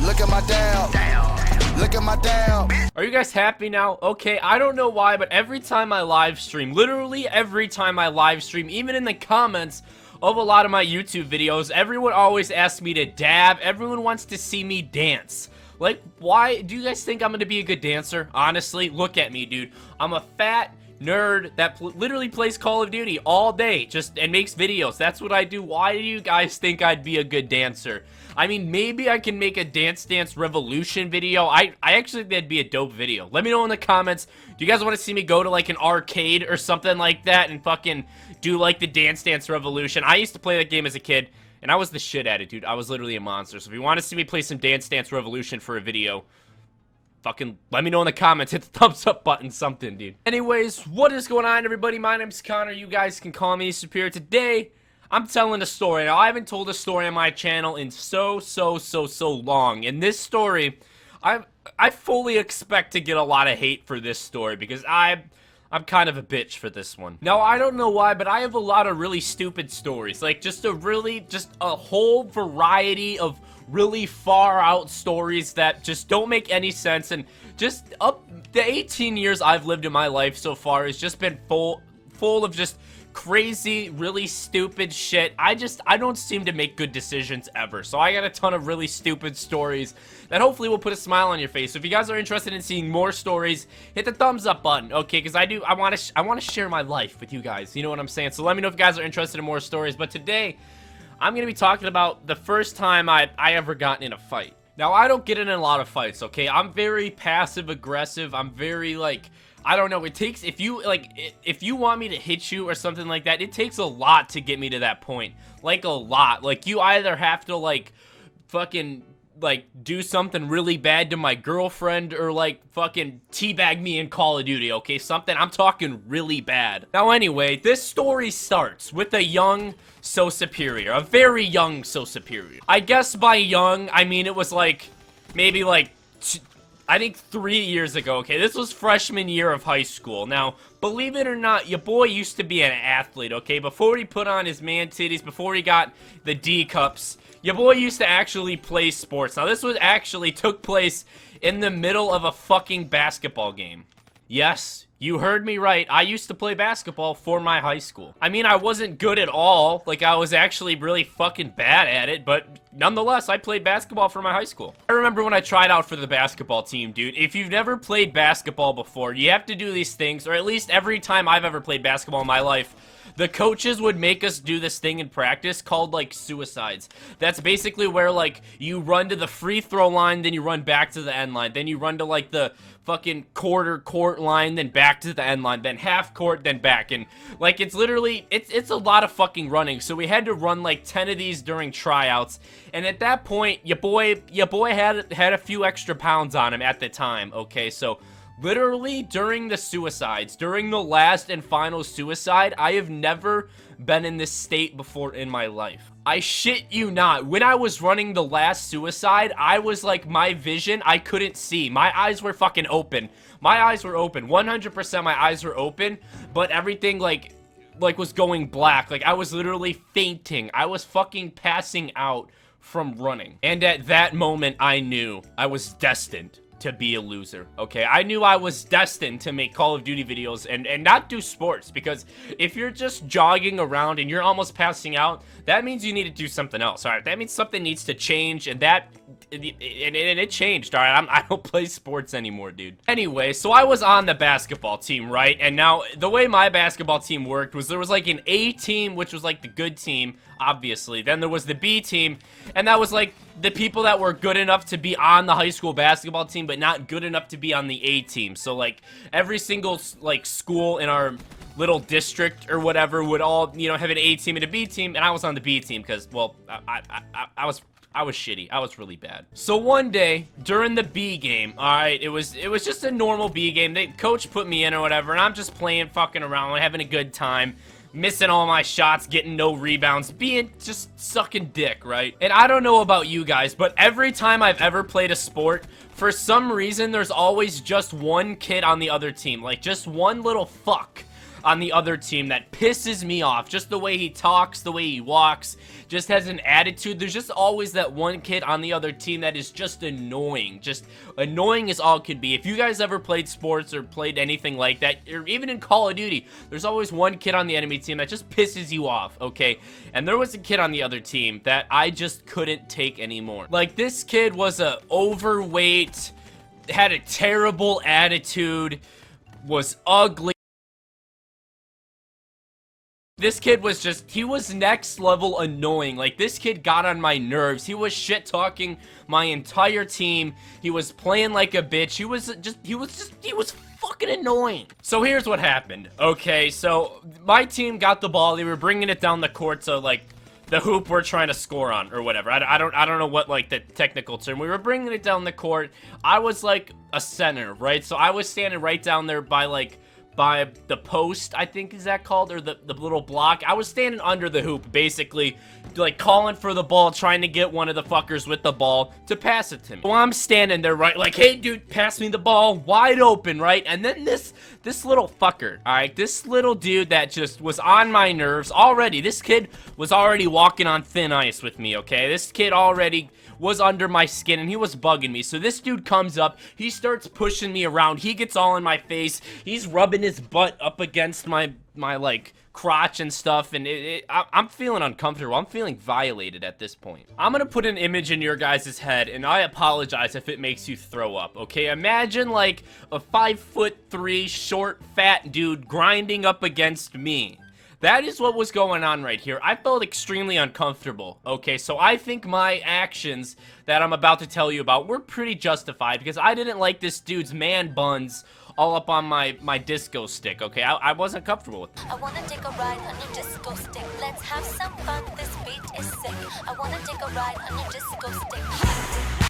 Look at my down. Look at my down. Are you guys happy now? Okay, I don't know why, but every time I live stream, literally every time I live stream, even in the comments of a lot of my YouTube videos, everyone always asks me to dab. Everyone wants to see me dance. Like, why? Do you guys think I'm gonna be a good dancer? Honestly, look at me, dude. I'm a fat nerd that literally plays Call of Duty all day and makes videos. That's what I do. Why do you guys think I'd be a good dancer? I mean, maybe I can make a Dance Dance Revolution video. I actually think that'd be a dope video. Let me know in the comments. Do you guys want to see me go to like an arcade or something like that and fucking do like the Dance Dance Revolution? I used to play that game as a kid, and I was the shit at it, dude. I was literally a monster. So if you want to see me play some Dance Dance Revolution for a video, fucking let me know in the comments. Hit the thumbs up button, something, dude. Anyways, what is going on, everybody? My name's Connor. You guys can call me Superior. Today, I'm telling a story. Now, I haven't told a story on my channel in so long. And this story, I fully expect to get a lot of hate for this story because I'm kind of a bitch for this one. Now, I don't know why, but I have a lot of really stupid stories. Like, just a whole variety of really far out stories that just don't make any sense. And just the 18 years I've lived in my life so far has just been full of just crazy, really stupid shit. I don't seem to make good decisions ever. So I got a ton of really stupid stories that hopefully will put a smile on your face. So if you guys are interested in seeing more stories, hit the thumbs up button, okay? Because I want to share my life with you guys. You know what I'm saying? So let me know if you guys are interested in more stories. But today, I'm going to be talking about the first time I ever got in a fight. Now, I don't get in a lot of fights, okay? I'm very passive-aggressive. I'm very, like, I don't know. It takes, if you want me to hit you or something like that, it takes a lot to get me to that point. Like, a lot. Like, you either have to, like, fucking, like, do something really bad to my girlfriend or, like, fucking teabag me in Call of Duty, okay? Something, I'm talking really bad. Now, anyway, this story starts with a young SooSuperior. A very young SooSuperior. I guess by young, I mean it was, like, maybe, like, I think 3 years ago, okay? This was freshman year of high school. Now, believe it or not, your boy used to be an athlete, okay? Before he put on his man titties, before he got the D cups, your boy used to actually play sports. Now, this took place in the middle of a fucking basketball game. Yes, you heard me right. I used to play basketball for my high school. I mean, I wasn't good at all. Like, I was actually really fucking bad at it, but nonetheless, I played basketball for my high school. I remember when I tried out for the basketball team, dude. If you've never played basketball before, you have to do these things, or at least every time I've ever played basketball in my life, the coaches would make us do this thing in practice called, like, suicides. That's basically where, like, you run to the free throw line, then you run back to the end line. Then you run to, like, the fucking quarter court line, then back to the end line, then half court, then back. And, like, it's literally, it's a lot of fucking running. So we had to run, like, 10 of these during tryouts. And at that point, your boy had a few extra pounds on him at the time, okay? So literally, during the suicides, during the last and final suicide, I have never been in this state before in my life. I shit you not. When I was running the last suicide, I was like, my vision, I couldn't see. My eyes were fucking open. My eyes were open. 100% my eyes were open, but everything, like was going black. Like, I was literally fainting. I was fucking passing out from running. And at that moment, I knew I was destined to be a loser, okay? I knew I was destined to make Call of Duty videos and not do sports, because if you're just jogging around and you're almost passing out, that means you need to do something else, all right? That means something needs to change, and it changed, all right? I don't play sports anymore, dude. Anyway, so I was on the basketball team, right? And now, the way my basketball team worked was there was, like, an A team, which was, like, the good team, obviously. Then there was the B team, and that was, like, the people that were good enough to be on the high school basketball team, but not good enough to be on the A team. So, like, every single, like, school in our little district or whatever would all, you know, have an A team and a B team, and I was on the B team because, well, I was shitty. I was really bad. So one day during the B game, all right, it was just a normal B game. The coach put me in or whatever, and I'm just playing, fucking around, having a good time, missing all my shots, getting no rebounds, just sucking dick, right? And I don't know about you guys, but every time I've ever played a sport, for some reason, there's always just one kid on the other team, like just one little fuck on the other team that pisses me off. Just the way he talks, the way he walks, just has an attitude. There's just always that one kid on the other team that is just annoying. Just annoying as all could be. If you guys ever played sports or played anything like that, or even in Call of Duty, there's always one kid on the enemy team that just pisses you off, okay? And there was a kid on the other team that I just couldn't take anymore. Like, this kid was a overweight, had a terrible attitude, was ugly. This kid was just, he was next level annoying. Like, this kid got on my nerves. He was shit-talking my entire team. He was playing like a bitch. He was fucking annoying. So here's what happened. Okay, so my team got the ball. They were bringing it down the court to, like, the hoop we're trying to score on, or whatever. I don't know what, like, the technical term. We were bringing it down the court. I was, like, a center, right? So I was standing right down there by, like, by the post, I think is that called, or the little block. I was standing under the hoop, basically, like, calling for the ball, trying to get one of the fuckers with the ball to pass it to me. So I'm standing there, right, like, hey, dude, pass me the ball, wide open, right? And then this little fucker, alright, this little dude that just was on my nerves already. This kid was already walking on thin ice with me, okay? This kid already was under my skin, and he was bugging me. So this dude comes up, he starts pushing me around, he gets all in my face, he's rubbing his butt up against my like, crotch and stuff, and I'm feeling uncomfortable. I'm feeling violated at this point. I'm gonna put an image in your guys' head, and I apologize if it makes you throw up, okay? Imagine, like, a 5'3", short, fat dude grinding up against me. That is what was going on right here. I felt extremely uncomfortable, okay? So I think my actions that I'm about to tell you about were pretty justified because I didn't like this dude's man buns all up on my disco stick, okay? I wasn't comfortable with it. I wanna take a ride on your disco stick. Let's have some fun, this beat is sick. I wanna take a ride on your disco stick.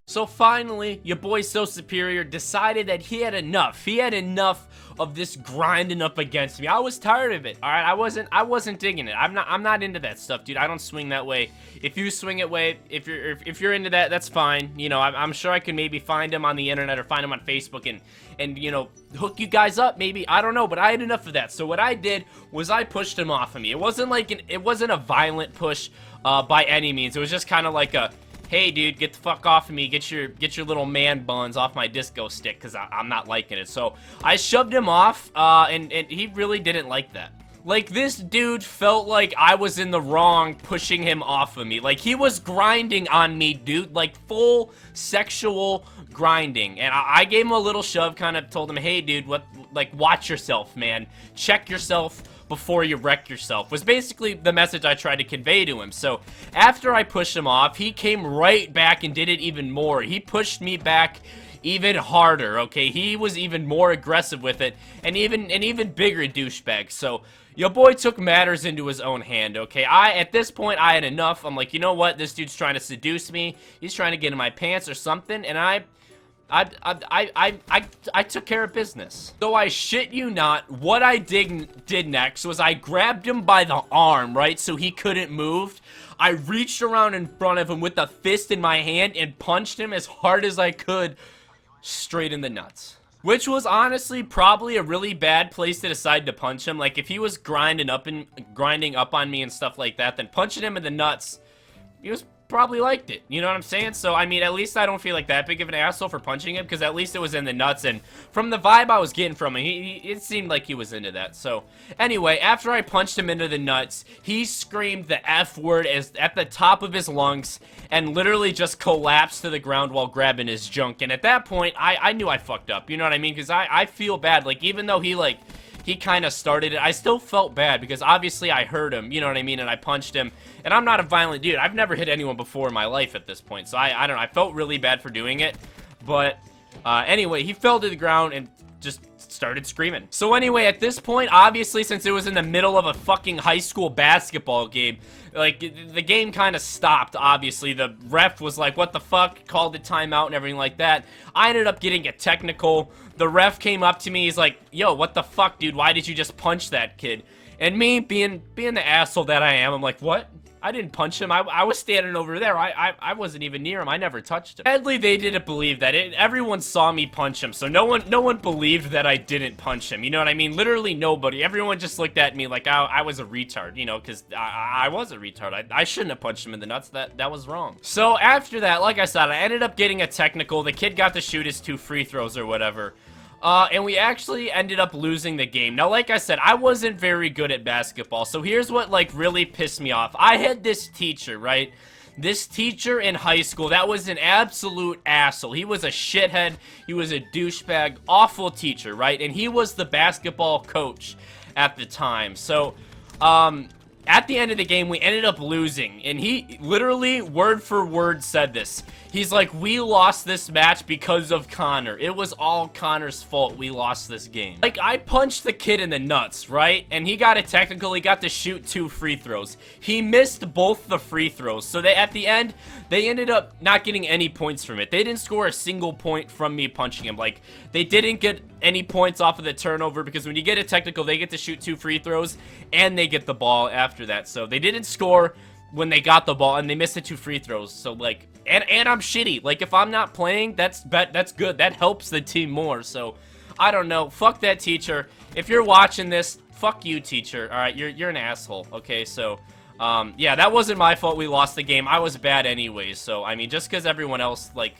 So finally, your boy SooSuperior decided that he had enough. He had enough of this grinding up against me. I was tired of it. All right, I wasn't digging it. I'm not into that stuff, dude. I don't swing that way. If you swing it way, if you're into that, that's fine. You know, I'm sure I can maybe find him on the internet or find him on Facebook and you know, hook you guys up maybe. I don't know, but I had enough of that. So what I did was I pushed him off of me. It wasn't like it wasn't a violent push by any means. It was just kind of like a, hey, dude, get the fuck off of me. Get your little man buns off my disco stick, because I'm not liking it. So I shoved him off, and he really didn't like that. Like, this dude felt like I was in the wrong pushing him off of me. Like, he was grinding on me, dude. Like, full sexual grinding. And I gave him a little shove, kind of told him, hey, dude, watch yourself, man. Check yourself before you wreck yourself, was basically the message I tried to convey to him. So after I pushed him off, he came right back and did it even more. He pushed me back even harder, okay? He was even more aggressive with it, and even bigger douchebag. So your boy took matters into his own hand, okay? At this point, I had enough. I'm like, you know what? This dude's trying to seduce me. He's trying to get in my pants or something, and I took care of business. So I shit you not, what I did next was I grabbed him by the arm, right, so he couldn't move. I reached around in front of him with a fist in my hand and punched him as hard as I could, straight in the nuts. Which was honestly probably a really bad place to decide to punch him. Like, if he was grinding up on me and stuff like that, then punching him in the nuts, he was probably liked it, you know what I'm saying? So I mean, at least I don't feel like that big of an asshole for punching him, because at least it was in the nuts, and from the vibe I was getting from him, it seemed like he was into that. So anyway, after I punched him into the nuts, he screamed the F word at the top of his lungs and literally just collapsed to the ground while grabbing his junk. And at that point, I knew I fucked up, you know what I mean? Because I feel bad, like, even though he kind of started it, I still felt bad because obviously I hurt him, you know what I mean, and I punched him, and I'm not a violent dude. I've never hit anyone before in my life at this point, so I don't know, I felt really bad for doing it, but anyway, he fell to the ground and just started screaming. So anyway, at this point, obviously, since it was in the middle of a fucking high school basketball game, like, the game kind of stopped, obviously. The ref was like, what the fuck, called the timeout and everything like that. I ended up getting a technical. The ref came up to me, he's like, yo, what the fuck, dude, why did you just punch that kid? And me, being the asshole that I am, I'm like, what? I didn't punch him. I was standing over there. I wasn't even near him. I never touched him. Sadly, they didn't believe that. Everyone saw me punch him, so no one believed that I didn't punch him. You know what I mean? Literally nobody. Everyone just looked at me like I was a retard, you know, because I was a retard. I shouldn't have punched him in the nuts. That was wrong. So after that, like I said, I ended up getting a technical. The kid got to shoot his 2 free throws or whatever. And we actually ended up losing the game. Now, like I said, I wasn't very good at basketball, so here's what, like, really pissed me off. I had this teacher, right? This teacher in high school, that was an absolute asshole. He was a shithead. He was a douchebag, awful teacher, right? And he was the basketball coach at the time. So, at the end of the game, we ended up losing, and he literally, word for word, said this. He's like, we lost this match because of Connor. It was all Connor's fault we lost this game. Like, I punched the kid in the nuts, right? And he got a technical. He got to shoot 2 free throws. He missed both the free throws. So at the end, they ended up not getting any points from it. They didn't score a single point from me punching him. Like, they didn't get any points off of the turnover because when you get a technical, they get to shoot 2 free throws and they get the ball after that. So they didn't score when they got the ball, and they missed the 2 free throws. So, like, and I'm shitty. Like, if I'm not playing, that's good. That helps the team more. So, I don't know. Fuck that teacher. If you're watching this, fuck you, teacher. All right, you're an asshole. Okay, so, yeah, that wasn't my fault we lost the game. I was bad anyways. So, I mean, just because everyone else, like,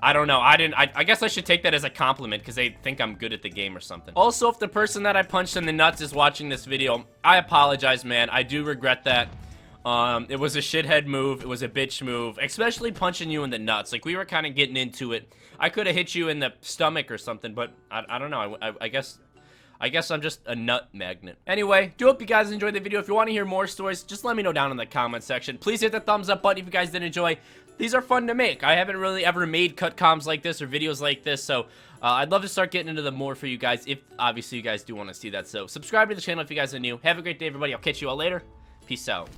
I don't know. I guess I should take that as a compliment because they think I'm good at the game or something. Also, if the person that I punched in the nuts is watching this video, I apologize, man. I do regret that. It was a shithead move. It was a bitch move, especially punching you in the nuts. Like, we were kind of getting into it. I could have hit you in the stomach or something, but I don't know. I guess I'm just a nut magnet. Anyway, do hope you guys enjoyed the video. If you want to hear more stories, just let me know down in the comment section. Please hit the thumbs up button if you guys did enjoy. These are fun to make. I haven't really ever made cut comms like this or videos like this, so I'd love to start getting into them more for you guys if, obviously, you guys do want to see that. So subscribe to the channel if you guys are new. Have a great day, everybody. I'll catch you all later. Peace out.